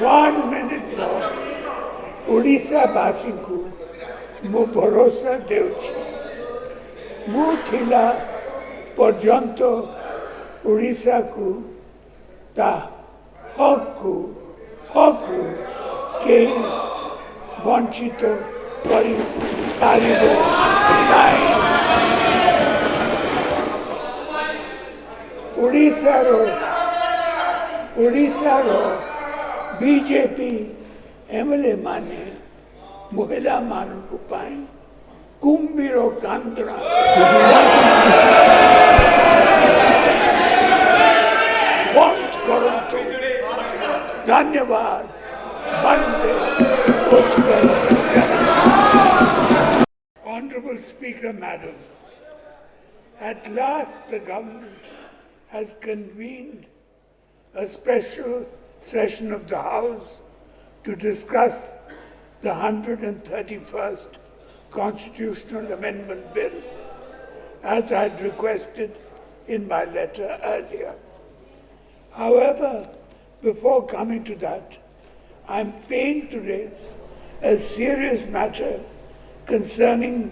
1 minute more. Odisha Basiku, mu bharosa deuchi. Mu thila porjanto Odisha ku ta hokku kehi vanchito kari paribo nai. Odisha BJP MLA mane mohila manku pai kumbiro kandra want karantu. Dhanyavad. Bande Utkal. Honorable Speaker, Madam, at last the government has convened a special session of the House to discuss the 131st Constitutional Amendment Bill, as I had requested in my letter earlier. However, before coming to that, I am pained to raise a serious matter concerning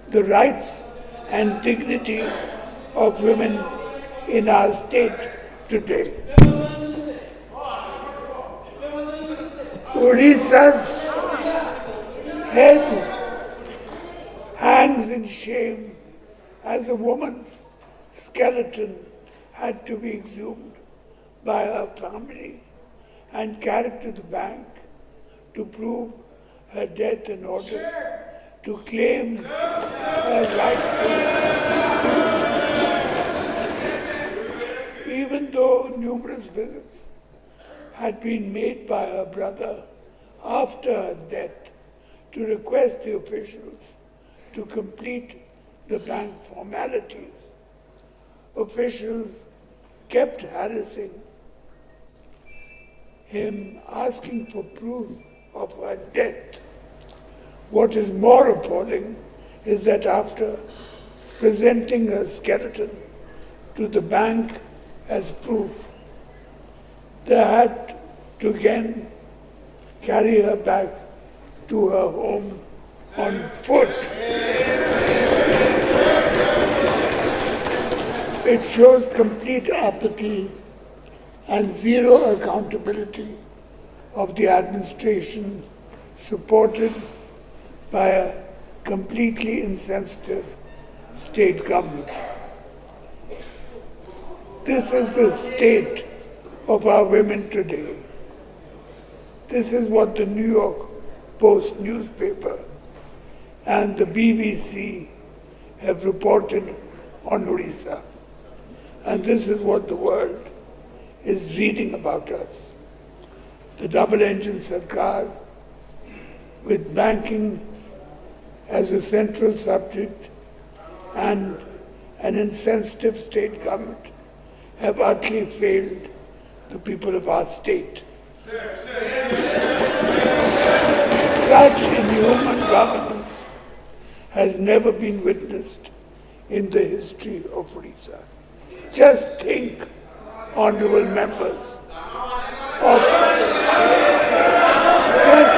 the rights and dignity of women in our state today. Odisha's head hangs in shame as a woman's skeleton had to be exhumed by her family and carried to the bank to prove her death in order to claim her rights. Even though numerous visits had been made by her brother after her death to request the officials to complete the bank formalities, officials kept harassing him, asking for proof of her death. What is more appalling is that after presenting her skeleton to the bank as proof, they had to again carry her back to her home on foot. It shows complete apathy and zero accountability of the administration supported by a completely insensitive state government. This is the state of our women today. This is what the New York Post newspaper and the BBC have reported on Odisha. And this is what the world is reading about us. The double-engine Sarkar, with banking as a central subject and an insensitive state government, have utterly failed the people of our state. Such inhuman governance has never been witnessed in the history of Odisha. Just think, honorable members, of just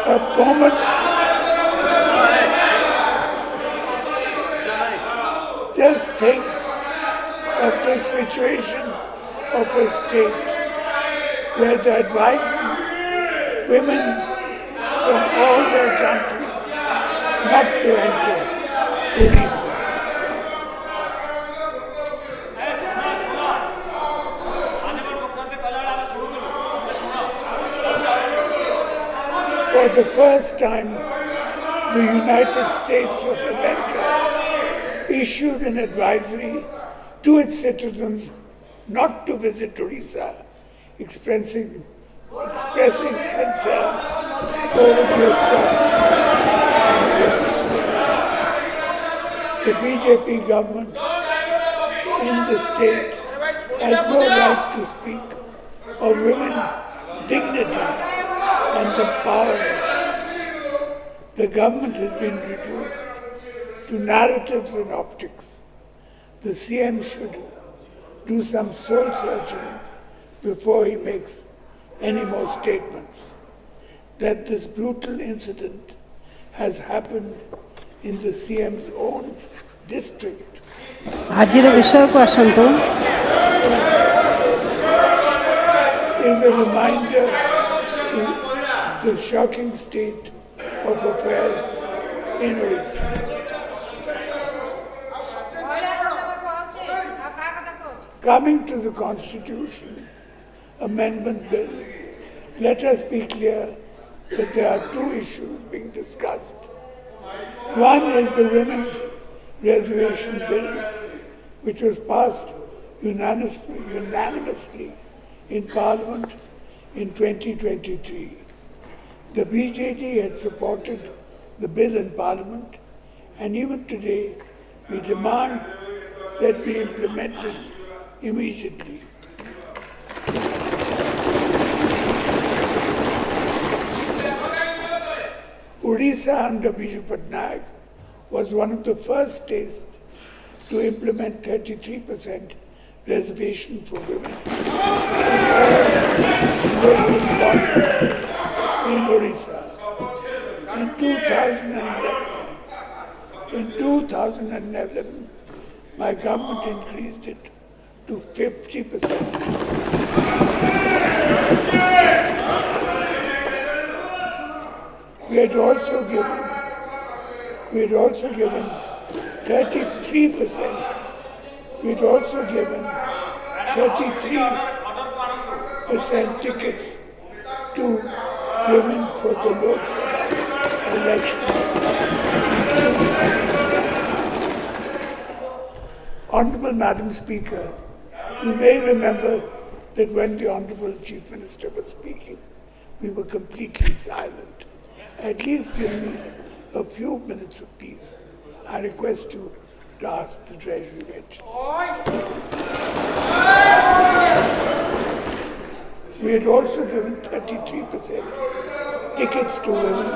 a moment. Just think of the situation of a state where they're advising women from all their countries not to enter Odisha. For the first time, the United States of America issued an advisory to its citizens not to visit Odisha, expressing concern over the atrocities. The BJP government in the state has no right to speak of women's dignity and empowerment. The government has been reduced to narratives and optics. The CM should do some soul searching before he makes any more statements, that this brutal incident has happened in the CM's own district. ଆଜିର ବିଷୟକୁ ଆସନ୍ତୁ। Is a reminder to the shocking state of affairs in Odisha. Coming to the Constitution Amendment Bill, let us be clear that there are two issues being discussed. One is the Women's Reservation Bill, which was passed unanimously in Parliament in 2023. The BJD had supported the bill in Parliament, and even today we demand that be implemented immediately. Odisha under Naveen Patnaik was one of the first states to implement 33% reservation for women in Odisha. In 2011, my government increased it to 50%. We had also given 33%. We had also given 33% tickets to women for the Lok Sabha election. Honorable Madam Speaker, you may remember that when the Honorable Chief Minister was speaking, we were completely silent. At least give me a few minutes of peace. I request you to ask the Treasury bench. We had also given 33% tickets to women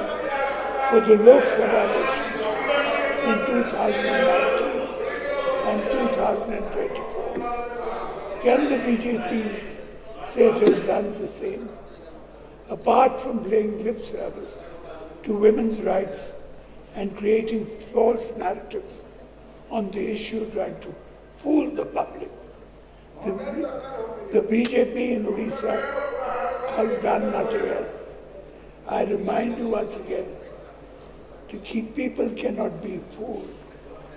for the Lok Sabha election in 2019 and 2024. Can the BJP say it has done the same? Apart from playing lip service to women's rights and creating false narratives on the issue, trying to fool the public, the BJP in Odisha has done nothing else. I remind you once again, the people cannot be fooled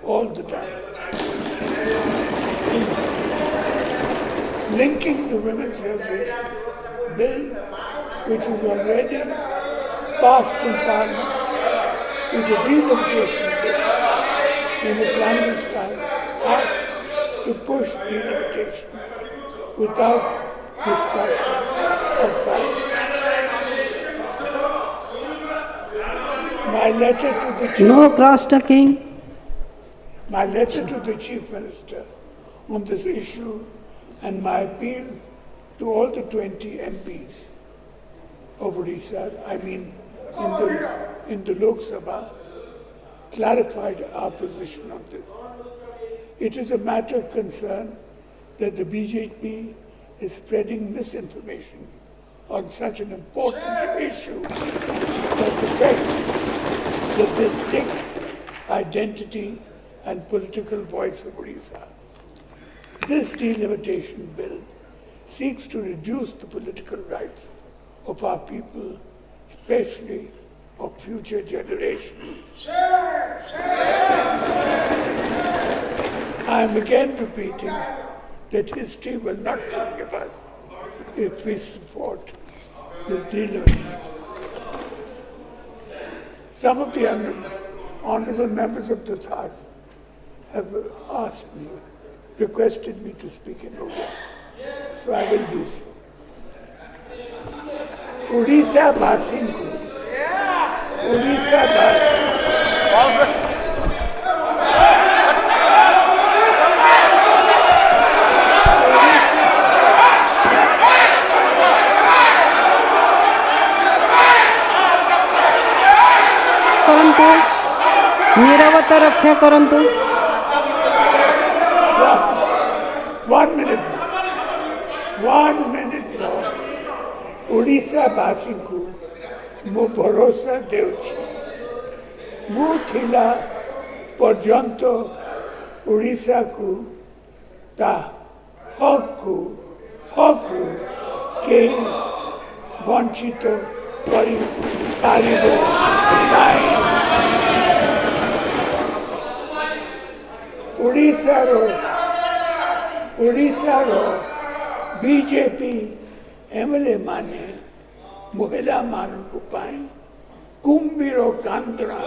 all the time. Linking the Women's Reservation Bill, which is already passed in Parliament, to the Delimitation Bill in a clandestine act to push delimitation without discussion of facts. My letter to the Chief, No cross talking. My letter to the Chief Minister on this issue and my appeal to all the 20 MPs of Odisha, in the Lok Sabha, clarified our position on this. It is a matter of concern that the BJP is spreading misinformation on such an important issue that affects the distinct identity and political voice of Odisha. This delimitation bill seeks to reduce the political rights of our people, especially of future generations. I am again repeating that history will not forgive us if we support the delimitation. Some of the honorable members of this House have asked me, requested me to speak in Urdu, so I will do so. Odisha Bhasinku. Odisha କରନ୍ତୁ ନିରବତା ରକ୍ଷା କରନ୍ତୁ। 1 minute. 1 minute. ଓଡ଼ିଶାବାସୀଙ୍କୁ ମୁଁ ଭରସା ଦେଉଛି। ମୁଁ ଥିଲା ପର୍ଯ୍ୟନ୍ତ ଓଡ଼ିଶାକୁ ତା ହକରୁ କେହି ବଞ୍ଚିତ କରିପାରିବ ନାହିଁ। ଓଡ଼ିଶାର ବିଜେପି ଏମଏଲଏ ମାନେ ମହିଳାମାନଙ୍କ ପାଇଁ କୁମ୍ଭୀର କାନ୍ଦଣା